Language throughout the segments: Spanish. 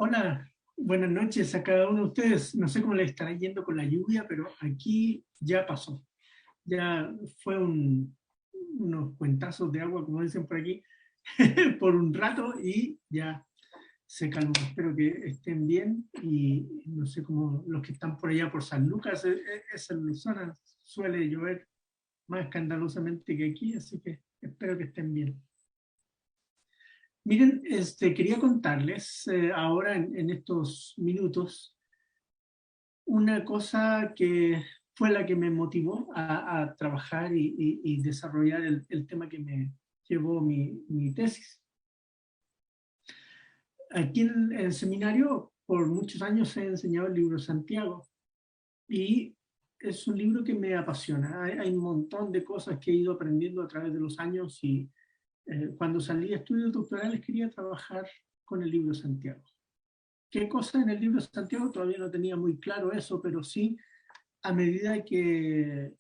Hola, buenas noches a cada uno de ustedes. No sé cómo le estará yendo con la lluvia, pero aquí ya pasó. Ya fue unos cuentazos de agua, como dicen por aquí, por un rato y ya se calmó. Espero que estén bien y no sé cómo los que están por allá por San Lucas, esa zona suele llover más escandalosamente que aquí, así que espero que estén bien. Miren, quería contarles ahora en estos minutos una cosa que fue la que me motivó a trabajar y desarrollar el tema que me llevó mi tesis. Aquí en el seminario, por muchos años he enseñado el libro Santiago y es un libro que me apasiona. Hay un montón de cosas que he ido aprendiendo a través de los años y cuando salí de estudios doctorales quería trabajar con el libro Santiago. ¿Qué cosa en el libro Santiago? Todavía no tenía muy claro eso, pero sí a medida que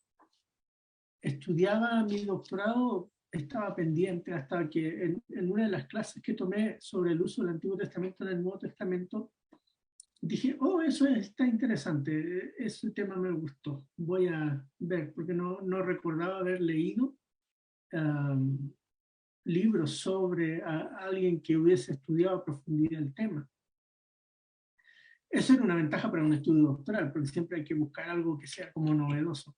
estudiaba mi doctorado, estaba pendiente hasta que en una de las clases que tomé sobre el uso del Antiguo Testamento en el Nuevo Testamento, dije, oh, está interesante, ese tema me gustó, voy a ver, porque no recordaba haber leído um, libros sobre alguien que hubiese estudiado a profundidad el tema. Eso era una ventaja para un estudio doctoral, porque siempre hay que buscar algo que sea como novedoso.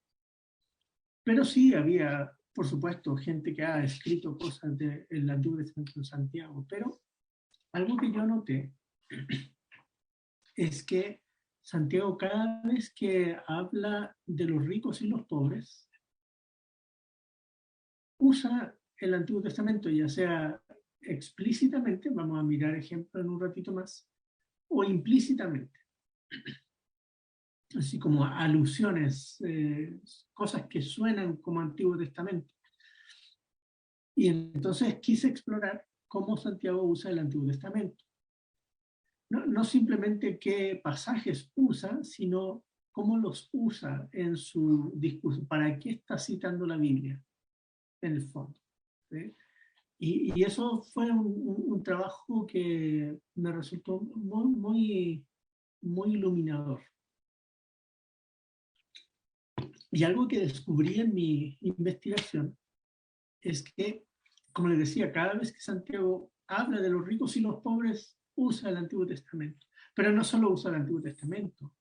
Pero sí había, por supuesto, gente que ha escrito cosas del Antiguo Testamento de Santiago, pero algo que yo noté es que Santiago cada vez que habla de los ricos y los pobres, usa el Antiguo Testamento, ya sea explícitamente, vamos a mirar ejemplos en un ratito más, o implícitamente, así como alusiones, cosas que suenan como Antiguo Testamento. Y entonces quise explorar cómo Santiago usa el Antiguo Testamento. No simplemente qué pasajes usa, sino cómo los usa en su discurso. ¿Para qué está citando la Biblia, en el fondo? ¿Sí? Y eso fue un trabajo que me resultó muy iluminador. Y algo que descubrí en mi investigación es que, como les decía, cada vez que Santiago habla de los ricos y los pobres, usa el Antiguo Testamento. Pero no solo usa el Antiguo Testamento.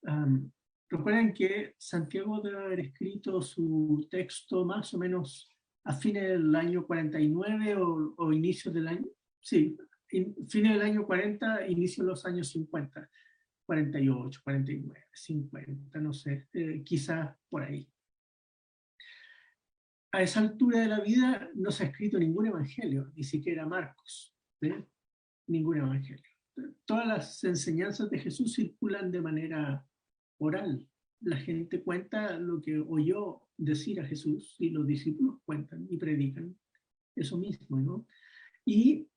Um, recuerden que Santiago debe haber escrito su texto más o menos a fines del año 49 o inicios del año, sí, fines del año 40, inicio de los años 50, 48, 49, 50, no sé, quizás por ahí. A esa altura de la vida no se ha escrito ningún evangelio, ni siquiera Marcos, ¿sí? Ningún evangelio. Todas las enseñanzas de Jesús circulan de manera oral. La gente cuenta lo que oyó decir a Jesús y los discípulos cuentan y predican eso mismo, ¿no? Y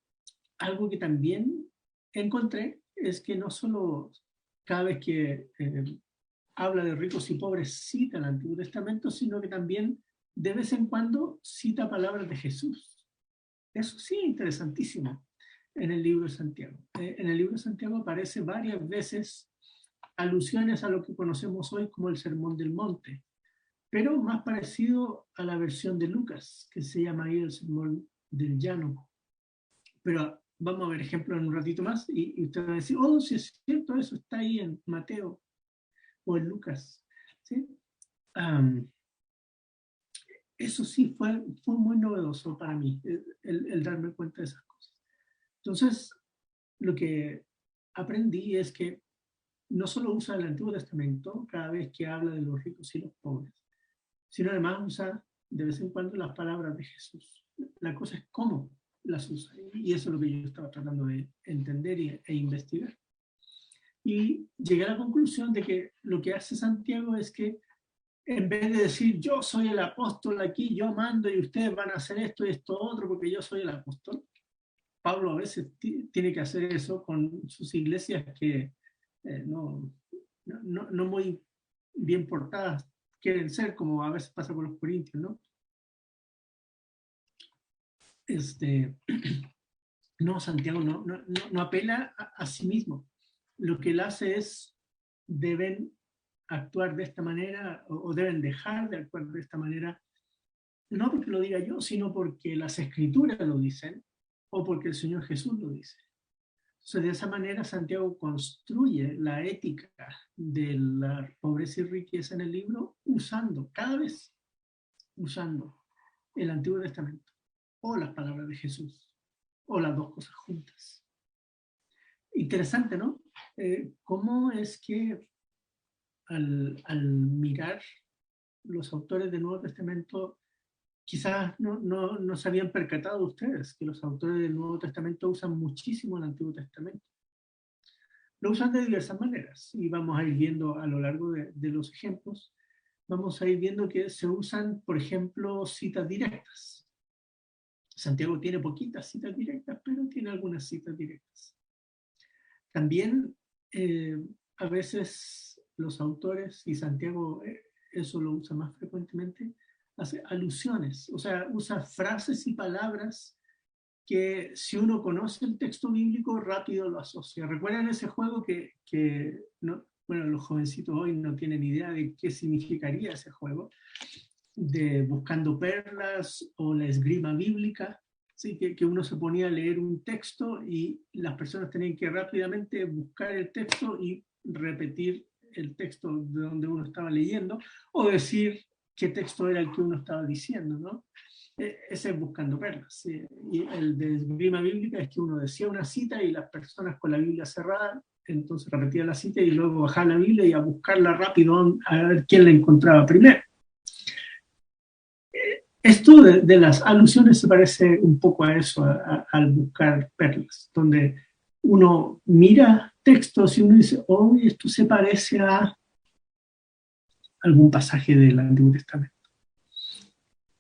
algo que también encontré es que no solo cada vez que habla de ricos y pobres cita el Antiguo Testamento, sino que también de vez en cuando cita palabras de Jesús. Eso sí, interesantísimo en el libro de Santiago. En el libro de Santiago aparece varias veces alusiones a lo que conocemos hoy como el Sermón del Monte, pero más parecido a la versión de Lucas, que se llama ahí el Sermón del Llano. Pero vamos a ver ejemplos en un ratito más y usted va a decir, oh, sí es cierto, eso está ahí en Mateo o en Lucas. ¿Sí? Um, eso sí fue muy novedoso para mí, el darme cuenta de esas cosas. Entonces, lo que aprendí es que no solo usa el Antiguo Testamento cada vez que habla de los ricos y los pobres, sino además usa de vez en cuando las palabras de Jesús. La cosa es cómo las usa, y eso es lo que yo estaba tratando de entender e investigar. Y llegué a la conclusión de que lo que hace Santiago es que en vez de decir yo soy el apóstol aquí, yo mando y ustedes van a hacer esto y esto otro porque yo soy el apóstol, Pablo a veces tiene que hacer eso con sus iglesias que no muy bien portadas quieren ser, como a veces pasa con los corintios, ¿no? Este, No, Santiago no apela a sí mismo. Lo que él hace es, deben actuar de esta manera o deben dejar de actuar de esta manera, no porque lo diga yo, sino porque las escrituras lo dicen o porque el Señor Jesús lo dice. Entonces, de esa manera Santiago construye la ética de la pobreza y riqueza en el libro usando, cada vez usando el Antiguo Testamento o las palabras de Jesús o las dos cosas juntas. Interesante, ¿no? ¿Cómo es que al mirar los autores del Nuevo Testamento, quizás no se habían percatado ustedes que los autores del Nuevo Testamento usan muchísimo el Antiguo Testamento? Lo usan de diversas maneras y vamos a ir viendo a lo largo de los ejemplos, vamos a ir viendo que se usan, por ejemplo, citas directas. Santiago tiene poquitas citas directas, pero tiene algunas citas directas. También a veces los autores, y Santiago eso lo usa más frecuentemente, hace alusiones, o sea, usa frases y palabras que si uno conoce el texto bíblico rápido lo asocia. ¿Recuerdan ese juego que no, bueno, los jovencitos hoy no tienen idea de qué significaría ese juego? De Buscando Perlas o la esgrima bíblica, ¿sí? Que uno se ponía a leer un texto y las personas tenían que rápidamente buscar el texto y repetir el texto de donde uno estaba leyendo o decir qué texto era el que uno estaba diciendo, ¿no? Ese es Buscando Perlas. ¿Sí? Y el de esgrima bíblica es que uno decía una cita y las personas con la Biblia cerrada, entonces repetía la cita y luego bajaba la Biblia y a buscarla rápido a ver quién la encontraba primero. Esto de las alusiones se parece un poco a eso, al buscar perlas, donde uno mira textos y uno dice, oh, esto se parece a algún pasaje del Antiguo Testamento.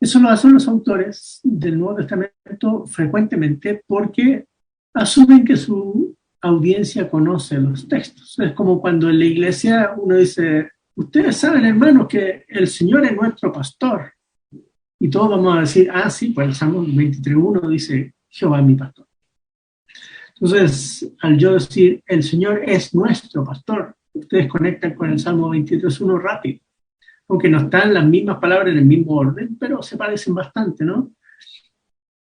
Eso lo hacen los autores del Nuevo Testamento frecuentemente porque asumen que su audiencia conoce los textos. Es como cuando en la iglesia uno dice, ustedes saben, hermanos, que el Señor es nuestro pastor. Y todos vamos a decir, ah, sí, pues el Salmo 23.1 dice, Jehová es mi pastor. Entonces, al yo decir, el Señor es nuestro pastor, ustedes conectan con el Salmo 23.1 rápido. Aunque no están las mismas palabras en el mismo orden, pero se parecen bastante, ¿no?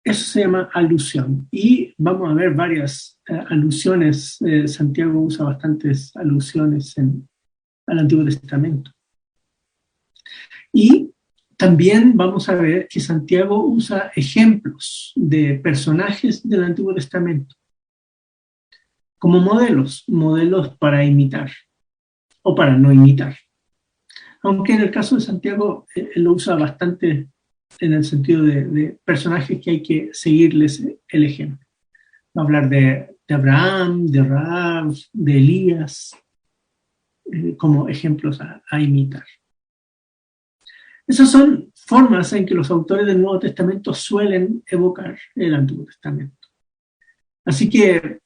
Eso se llama alusión. Y vamos a ver varias alusiones. Santiago usa bastantes alusiones al Antiguo Testamento. Y también vamos a ver que Santiago usa ejemplos de personajes del Antiguo Testamento como modelos para imitar o para no imitar. Aunque en el caso de Santiago él lo usa bastante en el sentido de personajes que hay que seguirles el ejemplo. Va a hablar de Abraham, de Rahab, de Elías, como ejemplos a imitar. Esas son formas en que los autores del Nuevo Testamento suelen evocar el Antiguo Testamento. Así que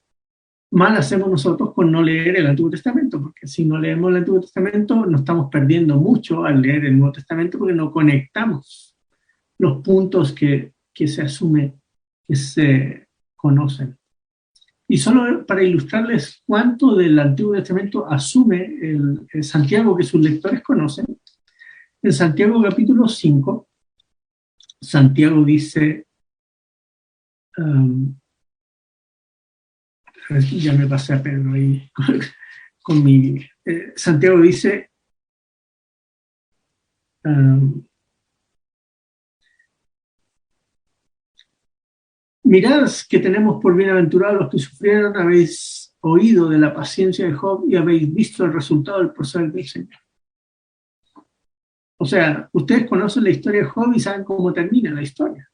mal hacemos nosotros con no leer el Antiguo Testamento, porque si no leemos el Antiguo Testamento nos estamos perdiendo mucho al leer el Nuevo Testamento porque no conectamos los puntos que se asume que se conocen. Y solo para ilustrarles cuánto del Antiguo Testamento asume el Santiago que sus lectores conocen, en Santiago capítulo 5, Santiago dice, ya me pasé a Pedro ahí con mi... Santiago dice, mirad que tenemos por bienaventurados los que sufrieron, habéis oído de la paciencia de Job y habéis visto el resultado del proceder del Señor. O sea, ustedes conocen la historia de Job y saben cómo termina la historia.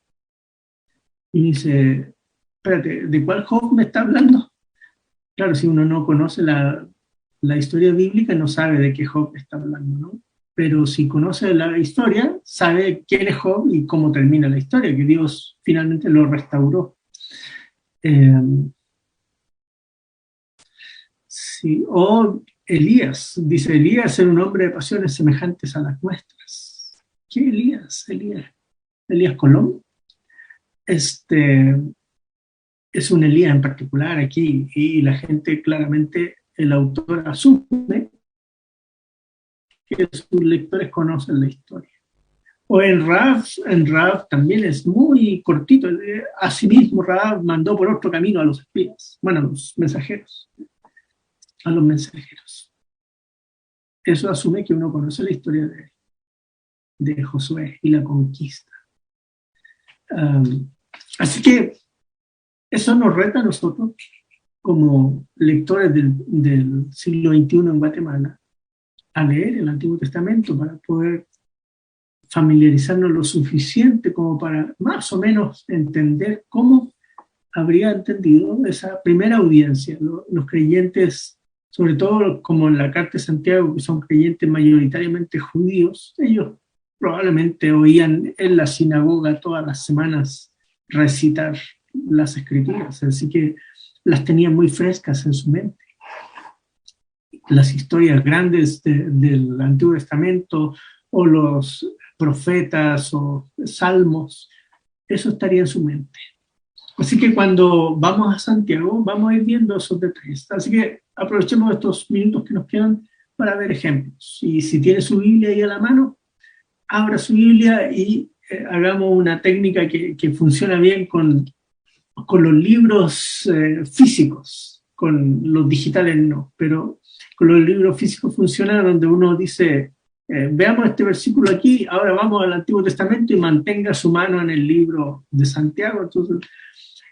Y dice, espérate, ¿de cuál Job me está hablando? Claro, si uno no conoce la historia bíblica, no sabe de qué Job está hablando, ¿no? Pero si conoce la historia, sabe quién es Job y cómo termina la historia, que Dios finalmente lo restauró. Sí, o Elías, dice, Elías era un hombre de pasiones semejantes a las nuestras. ¿Qué Elías? Elías Colón. es un Elías en particular aquí, y la gente claramente, el autor asume que sus lectores conocen la historia. O en Raab también es muy cortito. Asimismo, Raab mandó por otro camino a los espías, bueno, a los mensajeros. Eso asume que uno conoce la historia de Josué y la conquista. Así que eso nos reta a nosotros, como lectores del siglo XXI en Guatemala, a leer el Antiguo Testamento para poder familiarizarnos lo suficiente como para más o menos entender cómo habría entendido esa primera audiencia. Los creyentes, sobre todo como en la Carta de Santiago, que son creyentes mayoritariamente judíos, ellos probablemente oían en la sinagoga todas las semanas recitar las escrituras, así que las tenían muy frescas en su mente. Las historias grandes del Antiguo Testamento o los profetas o salmos, eso estaría en su mente. Así que cuando vamos a Santiago, vamos a ir viendo esos detalles. Así que aprovechemos estos minutos que nos quedan para ver ejemplos. Y si tiene su Biblia ahí a la mano, abra su Biblia y hagamos una técnica que funciona bien con los libros físicos, con los digitales no, pero con los libros físicos funciona donde uno dice, veamos este versículo aquí, ahora vamos al Antiguo Testamento y mantenga su mano en el libro de Santiago. Entonces,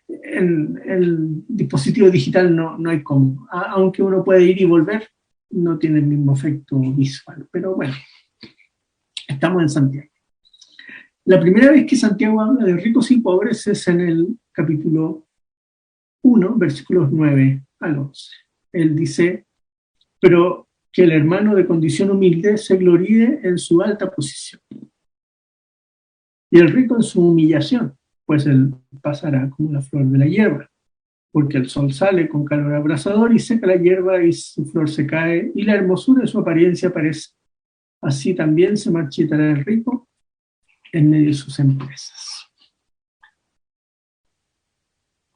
en el dispositivo digital no hay cómo, aunque uno puede ir y volver, no tiene el mismo efecto visual, pero bueno, estamos en Santiago. La primera vez que Santiago habla de ricos y pobres es en el capítulo 1, versículos 9 al 11. Él dice, pero que el hermano de condición humilde se gloríe en su alta posición, y el rico en su humillación, pues él pasará como la flor de la hierba, porque el sol sale con calor abrasador y seca la hierba y su flor se cae, y la hermosura de su apariencia parece. Así también se marchitará el rico en medio de sus empresas.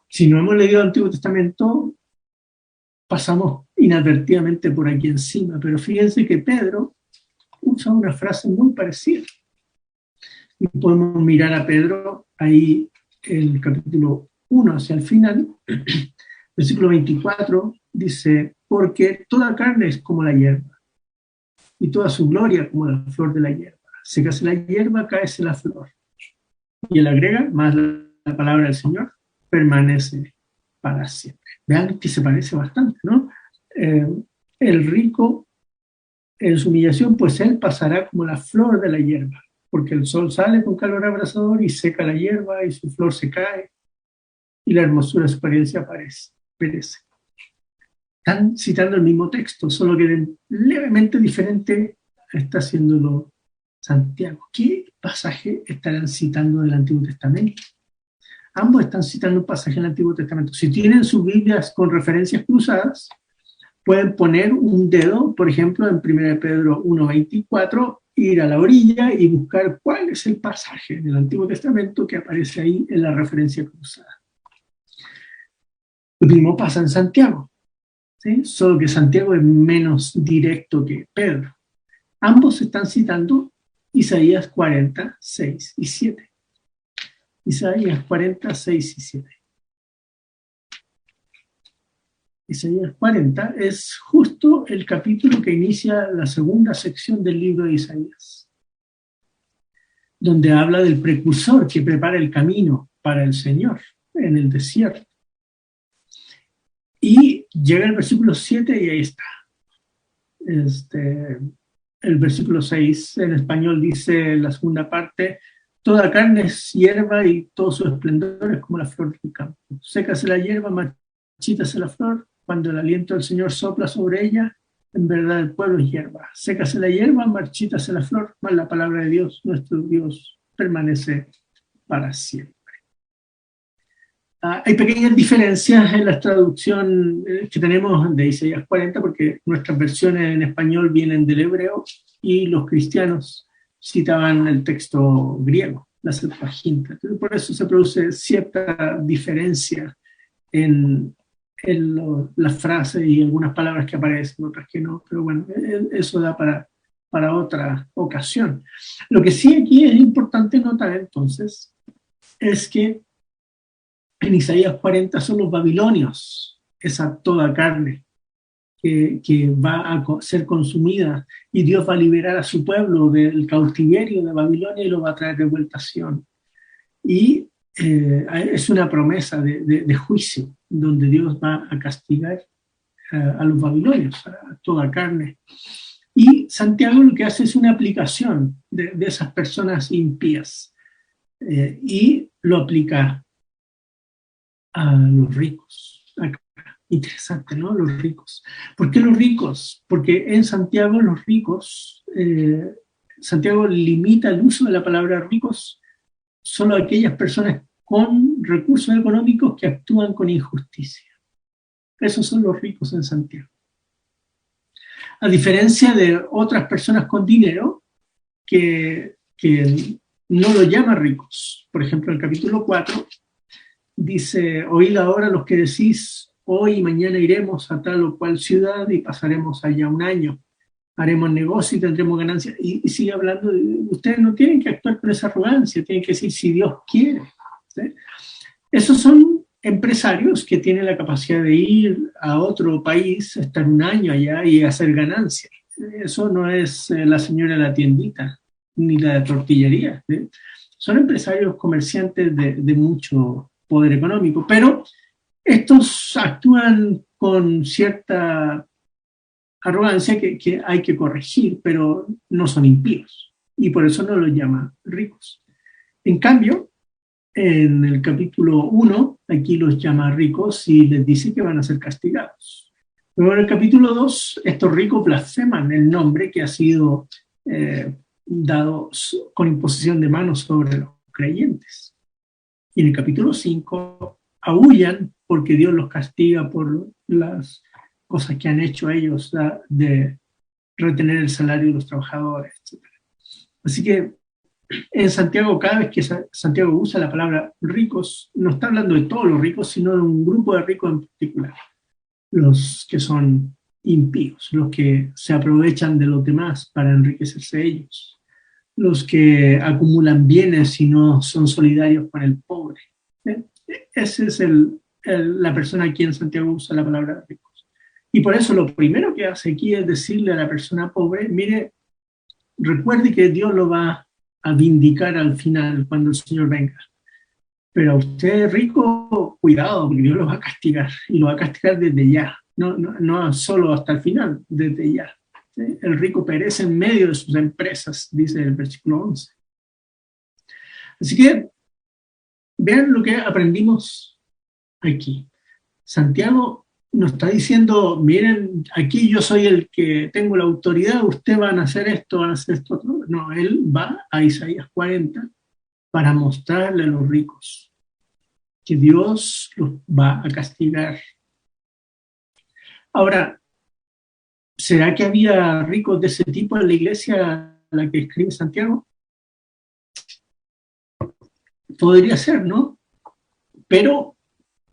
Si no hemos leído el Antiguo Testamento, pasamos inadvertidamente por aquí encima, pero fíjense que Pedro usa una frase muy parecida. Y podemos mirar a Pedro ahí en el capítulo 1 hacia el final, versículo 24, dice, porque toda carne es como la hierba, y toda su gloria como la flor de la hierba. Sécase la hierba, cáese la flor. Y él agrega, más la palabra del Señor, permanece para siempre. Vean que se parece bastante, ¿no? El rico en su humillación, pues él pasará como la flor de la hierba, porque el sol sale con calor abrasador y seca la hierba y su flor se cae y la hermosura de su apariencia perece. Están citando el mismo texto, solo que levemente diferente está haciéndolo Santiago. ¿Qué pasaje estarán citando del Antiguo Testamento? Ambos están citando un pasaje del Antiguo Testamento. Si tienen sus Biblias con referencias cruzadas, pueden poner un dedo, por ejemplo, en 1 Pedro 1:24, ir a la orilla y buscar cuál es el pasaje del Antiguo Testamento que aparece ahí en la referencia cruzada. Lo mismo pasa en Santiago, ¿sí? Solo que Santiago es menos directo que Pedro. Ambos están citando Isaías 40, 6 y 7. Isaías 40, 6 y 7. Isaías 40 es justo el capítulo que inicia la segunda sección del libro de Isaías, donde habla del precursor que prepara el camino para el Señor en el desierto. Y llega el versículo 7 y ahí está. El versículo 6 en español dice la segunda parte, toda carne es hierba y todo su esplendor es como la flor del campo. Sécase la hierba, marchítase la flor, cuando el aliento del Señor sopla sobre ella, en verdad el pueblo es hierba. Sécase la hierba, marchítase la flor, mas la palabra de Dios, nuestro Dios, permanece para siempre. Hay pequeñas diferencias en la traducción que tenemos de Isaías 40, porque nuestras versiones en español vienen del hebreo y los cristianos citaban el texto griego, la Septuaginta. Por eso se produce cierta diferencia en, las frases y algunas palabras que aparecen, otras que no, pero bueno, eso da para otra ocasión. Lo que sí aquí es importante notar entonces es que en Isaías 40 son los babilonios, esa toda carne que va a ser consumida y Dios va a liberar a su pueblo del cautiverio de Babilonia y lo va a traer de vuelta a Sion. Y es una promesa de juicio, donde Dios va a castigar a los babilonios, a toda carne. Y Santiago lo que hace es una aplicación de esas personas impías y lo aplica a los ricos. Interesante, ¿no? Los ricos. ¿Por qué los ricos? Porque en Santiago los ricos, Santiago limita el uso de la palabra ricos solo a aquellas personas con recursos económicos que actúan con injusticia. Esos son los ricos en Santiago. A diferencia de otras personas con dinero que no lo llama ricos. Por ejemplo, el capítulo 4 dice, oíd ahora los que decís, hoy y mañana iremos a tal o cual ciudad y pasaremos allá un año. Haremos negocio y tendremos ganancias. Y sigue hablando, ustedes no tienen que actuar con esa arrogancia, tienen que decir si Dios quiere. ¿Sí? Esos son empresarios que tienen la capacidad de ir a otro país, estar un año allá y hacer ganancias. Eso no es la señora de la tiendita, ni la de tortillería. ¿Sí? Son empresarios comerciantes de mucho poder económico, pero estos actúan con cierta arrogancia que hay que corregir, pero no son impíos, y por eso no los llama ricos. En cambio, en el capítulo 1, aquí los llama ricos y les dice que van a ser castigados. Luego en el capítulo 2, estos ricos blasfeman el nombre que ha sido dado con imposición de manos sobre los creyentes. Y en el capítulo 5, aúllan porque Dios los castiga por las cosas que han hecho ellos de retener el salario de los trabajadores, etc. Así que en Santiago, cada vez que Santiago usa la palabra ricos, no está hablando de todos los ricos, sino de un grupo de ricos en particular, los que son impíos, los que se aprovechan de los demás para enriquecerse ellos, los que acumulan bienes y no son solidarios con el pobre. Esa es la persona a quien Santiago usa la palabra ricos. Y por eso lo primero que hace aquí es decirle a la persona pobre, mire, recuerde que Dios lo va a vindicar al final cuando el Señor venga. Pero a usted rico, cuidado, porque Dios lo va a castigar, y lo va a castigar desde ya, no solo hasta el final, desde ya. ¿Sí? El rico perece en medio de sus empresas, dice el versículo 11. Así que vean lo que aprendimos aquí. Santiago nos está diciendo, miren, aquí yo soy el que tengo la autoridad, ustedes van a hacer esto, van a hacer esto. No, él va a Isaías 40 para mostrarle a los ricos que Dios los va a castigar. Ahora, ¿será que había ricos de ese tipo en la iglesia a la que escribe Santiago? Podría ser, ¿no? Pero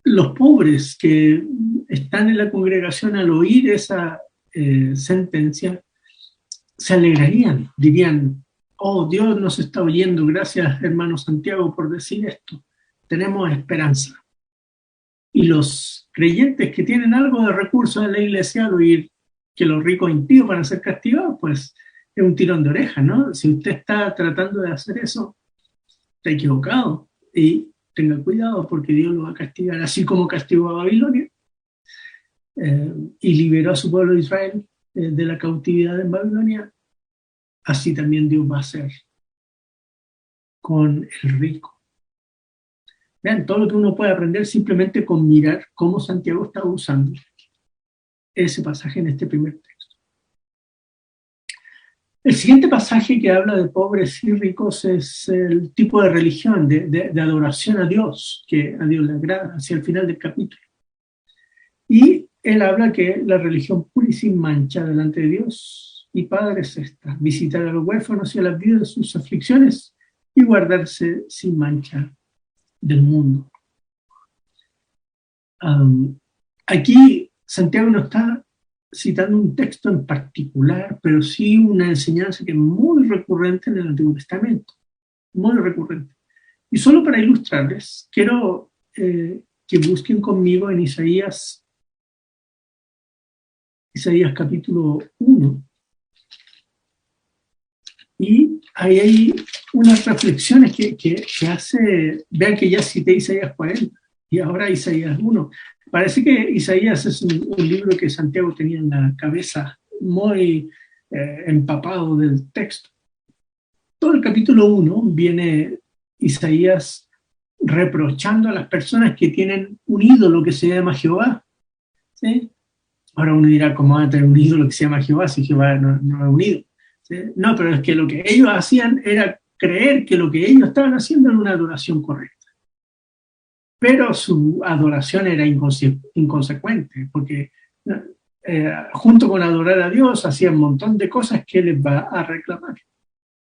los pobres que están en la congregación al oír esa sentencia se alegrarían, dirían, oh, Dios nos está oyendo, gracias hermano Santiago por decir esto, tenemos esperanza. Y los creyentes que tienen algo de recursos en la iglesia al oír que los ricos impíos van a ser castigados, pues es un tirón de oreja, ¿no? Si usted está tratando de hacer eso, está equivocado. Y tenga cuidado porque Dios lo va a castigar, así como castigó a Babilonia y liberó a su pueblo de Israel de la cautividad en Babilonia, así también Dios va a hacer con el rico. Vean, todo lo que uno puede aprender simplemente con mirar cómo Santiago está usando ese pasaje en este primer texto. El siguiente pasaje que habla de pobres y ricos es el tipo de religión, de adoración a Dios, que a Dios le agrada, hacia el final del capítulo. Y él habla que la religión pura y sin mancha delante de Dios y Padre es esta, visitar a los huérfanos y a las viudas de sus aflicciones y guardarse sin mancha del mundo. Aquí Santiago no está citando un texto en particular, pero sí una enseñanza que es muy recurrente en el Antiguo Testamento, muy recurrente. Y solo para ilustrarles, quiero que busquen conmigo en Isaías capítulo 1, y ahí hay unas reflexiones que hace, vean que ya cité Isaías 40 y ahora Isaías 1. Parece que Isaías es un libro que Santiago tenía en la cabeza, muy empapado del texto. Todo el capítulo 1 viene Isaías reprochando a las personas que tienen un ídolo que se llama Jehová. ¿Sí? Ahora uno dirá, ¿cómo van a tener un ídolo que se llama Jehová si Jehová no es un ídolo? ¿Sí? No, pero es que lo que ellos hacían era creer que lo que ellos estaban haciendo era una adoración correcta. Pero su adoración era inconsecuente, porque junto con adorar a Dios hacían un montón de cosas que les va a reclamar.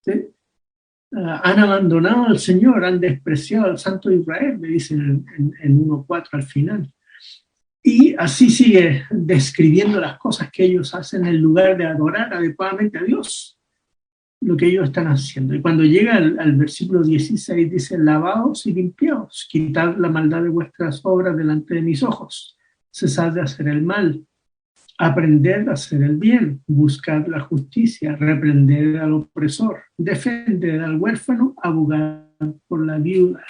¿Sí? Han abandonado al Señor, han despreciado al Santo de Israel, me dicen en 1.4 al final. Y así sigue describiendo las cosas que ellos hacen en lugar de adorar adecuadamente a Dios, lo que ellos están haciendo. Y cuando llega al versículo 16 dice, lavaos y limpiaos, quitad la maldad de vuestras obras delante de mis ojos, cesad de hacer el mal, aprended a hacer el bien, buscad la justicia, reprended al opresor, defended al huérfano, abogad por la viuda.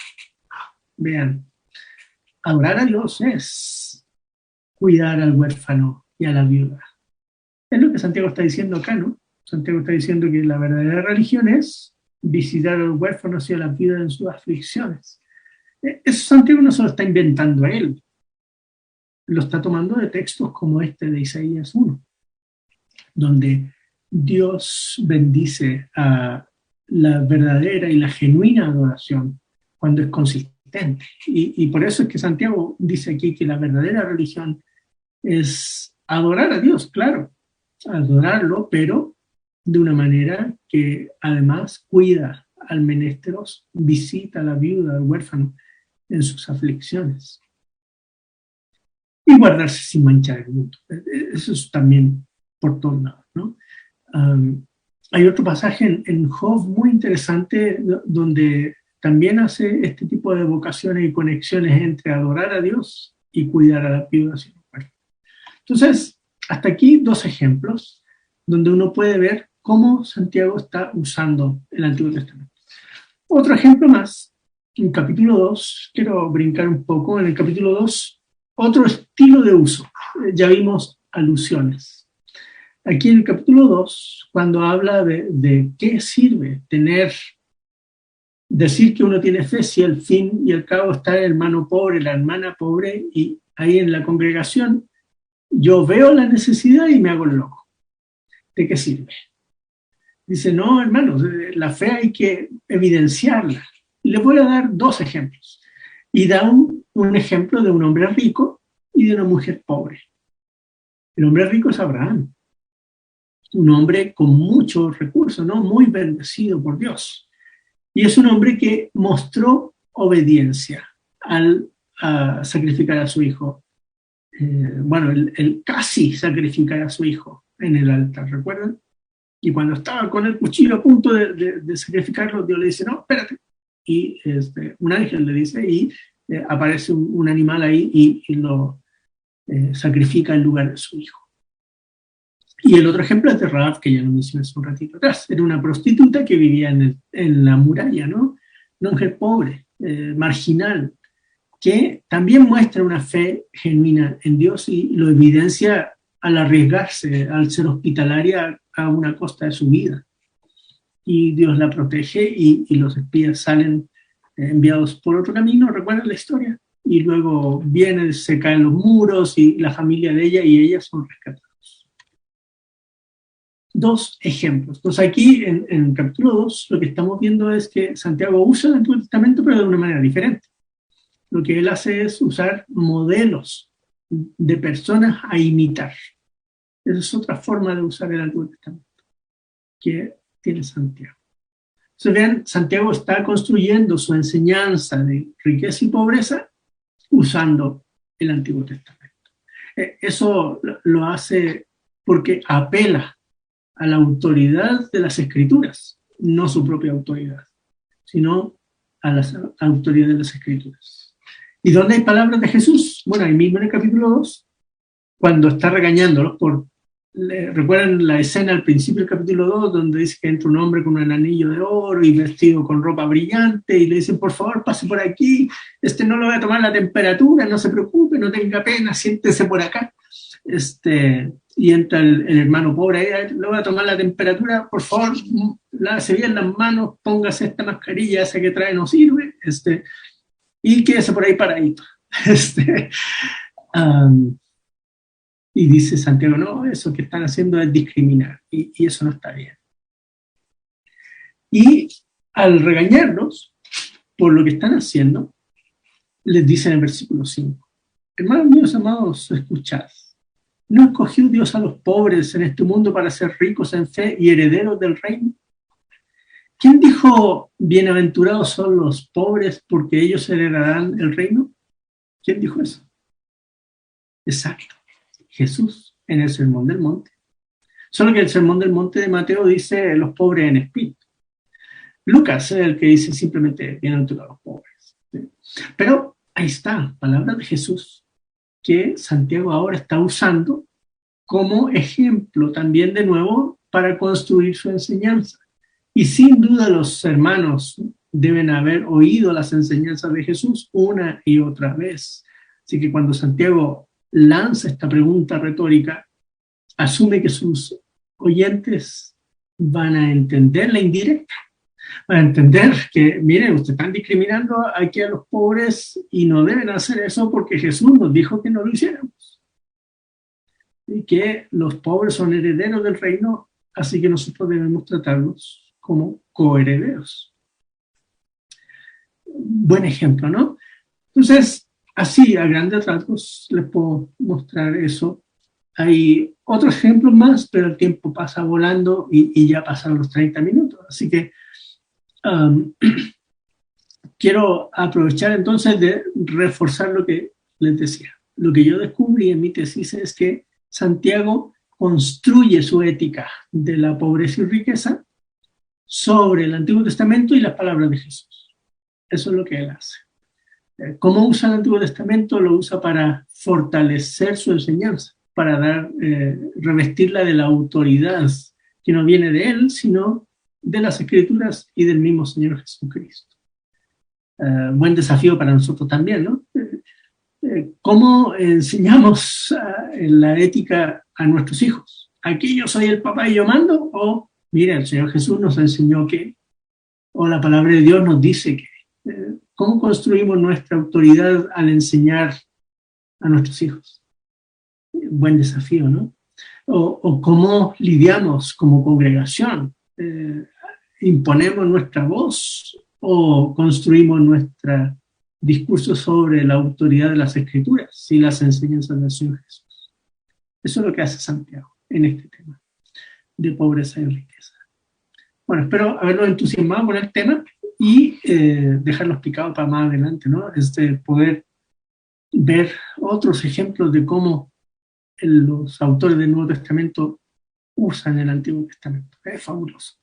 Vean, adorar a Dios es cuidar al huérfano y a la viuda. Es lo que Santiago está diciendo acá, ¿no? Santiago está diciendo que la verdadera religión es visitar a los huérfanos y a las viudas en sus aflicciones. Eso Santiago no se lo está inventando a él, lo está tomando de textos como este de Isaías 1, donde Dios bendice a la verdadera y la genuina adoración cuando es consistente. Y por eso es que Santiago dice aquí que la verdadera religión es adorar a Dios, claro, adorarlo, pero de una manera que además cuida al menesteroso, visita a la viuda, al huérfano en sus aflicciones. Y guardarse sin manchar el mundo. Eso es también por todos lados, ¿no? Hay otro pasaje en Job muy interesante donde también hace este tipo de vocaciones y conexiones entre adorar a Dios y cuidar a la viuda. Entonces, hasta aquí dos ejemplos donde uno puede ver cómo Santiago está usando el Antiguo Testamento. Otro ejemplo más, en capítulo 2, quiero brincar un poco, en el capítulo 2, otro estilo de uso. Ya vimos alusiones. Aquí en el capítulo 2, cuando habla de qué sirve decir que uno tiene fe si al fin y al cabo está el hermano pobre, la hermana pobre, y ahí en la congregación yo veo la necesidad y me hago el loco. ¿De qué sirve? Dice, no, hermanos, la fe hay que evidenciarla. Y le voy a dar dos ejemplos. Y da un ejemplo de un hombre rico y de una mujer pobre. El hombre rico es Abraham, un hombre con muchos recursos, ¿no? Muy bendecido por Dios. Y es un hombre que mostró obediencia al sacrificar a su hijo. El casi sacrificar a su hijo en el altar, ¿recuerdan? Y cuando estaba con el cuchillo a punto de sacrificarlo, Dios le dice, no, espérate. Y un ángel le dice, y aparece un animal ahí y lo sacrifica en lugar de su hijo. Y el otro ejemplo es de Rahab, que ya lo mencioné hace un ratito atrás. Era una prostituta que vivía en la muralla, ¿no? Una mujer pobre, marginal, que también muestra una fe genuina en Dios y lo evidencia al arriesgarse, al ser hospitalaria a una costa de su vida. Y Dios la protege y los espías salen enviados por otro camino, ¿recuerdan la historia? Y luego vienen, se caen los muros y la familia de ella y ellas son rescatados. Dos ejemplos. Entonces aquí en el capítulo 2 lo que estamos viendo es que Santiago usa el Antiguo Testamento pero de una manera diferente. Lo que él hace es usar modelos de personas a imitar. Esa es otra forma de usar el Antiguo Testamento que tiene Santiago. Entonces vean, Santiago está construyendo su enseñanza de riqueza y pobreza usando el Antiguo Testamento. Eso lo hace porque apela a la autoridad de las Escrituras, no su propia autoridad, sino a la autoridad de las Escrituras. ¿Y dónde hay palabras de Jesús? Bueno, ahí mismo en el capítulo 2, cuando está regañándolos ¿recuerdan la escena al principio del capítulo 2, donde dice que entra un hombre con un anillo de oro y vestido con ropa brillante, y le dicen, por favor, pase por aquí, no le voy a tomar la temperatura, no se preocupe, no tenga pena, siéntese por acá. Y entra el hermano pobre, le voy a tomar la temperatura, por favor, lávese bien las manos, póngase esta mascarilla, esa que trae no sirve, y quédese por ahí paradito. Y dice Santiago, no, eso que están haciendo es discriminar, y eso no está bien. Y al regañarlos por lo que están haciendo, les dice en el versículo 5, hermanos míos amados, escuchad, ¿no escogió Dios a los pobres en este mundo para ser ricos en fe y herederos del reino? ¿Quién dijo, bienaventurados son los pobres porque ellos heredarán el reino? ¿Quién dijo eso? Exacto, Jesús en el Sermón del Monte. Solo que el Sermón del Monte de Mateo dice los pobres en espíritu. Lucas es el que dice simplemente bienaventurados los pobres. ¿Sí? Pero ahí está, palabra de Jesús, que Santiago ahora está usando como ejemplo también de nuevo para construir su enseñanza. Y sin duda los hermanos deben haber oído las enseñanzas de Jesús una y otra vez. Así que cuando Santiago lanza esta pregunta retórica, asume que sus oyentes van a entender la indirecta, van a entender que, miren, ustedes están discriminando aquí a los pobres y no deben hacer eso porque Jesús nos dijo que no lo hiciéramos. Y que los pobres son herederos del reino, así que nosotros debemos tratarlos como coherederos. Buen ejemplo, ¿no? Entonces, así, a grandes rasgos, les puedo mostrar eso. Hay otros ejemplos más, pero el tiempo pasa volando y ya pasaron los 30 minutos. Así que quiero aprovechar entonces de reforzar lo que les decía. Lo que yo descubrí en mi tesis es que Santiago construye su ética de la pobreza y riqueza sobre el Antiguo Testamento y las palabras de Jesús. Eso es lo que él hace. ¿Cómo usa el Antiguo Testamento? Lo usa para fortalecer su enseñanza, para revestirla de la autoridad que no viene de él, sino de las Escrituras y del mismo Señor Jesucristo. Buen desafío para nosotros también, ¿no? ¿Cómo enseñamos la ética a nuestros hijos? ¿Aquí yo soy el papá y yo mando? ¿O, mira, el Señor Jesús nos enseñó que, o la palabra de Dios nos dice que? ¿Cómo construimos nuestra autoridad al enseñar a nuestros hijos? Buen desafío, ¿no? O cómo lidiamos como congregación. ¿Imponemos nuestra voz o construimos nuestro discurso sobre la autoridad de las Escrituras y las enseñanzas del Señor Jesús? Eso es lo que hace Santiago en este tema de pobreza y riqueza. Bueno, espero haberlos entusiasmado con el tema y dejarlos picados para más adelante, ¿no? Poder ver otros ejemplos de cómo los autores del Nuevo Testamento usan el Antiguo Testamento. Es fabuloso.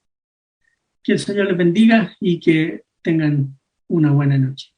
Que el Señor les bendiga y que tengan una buena noche.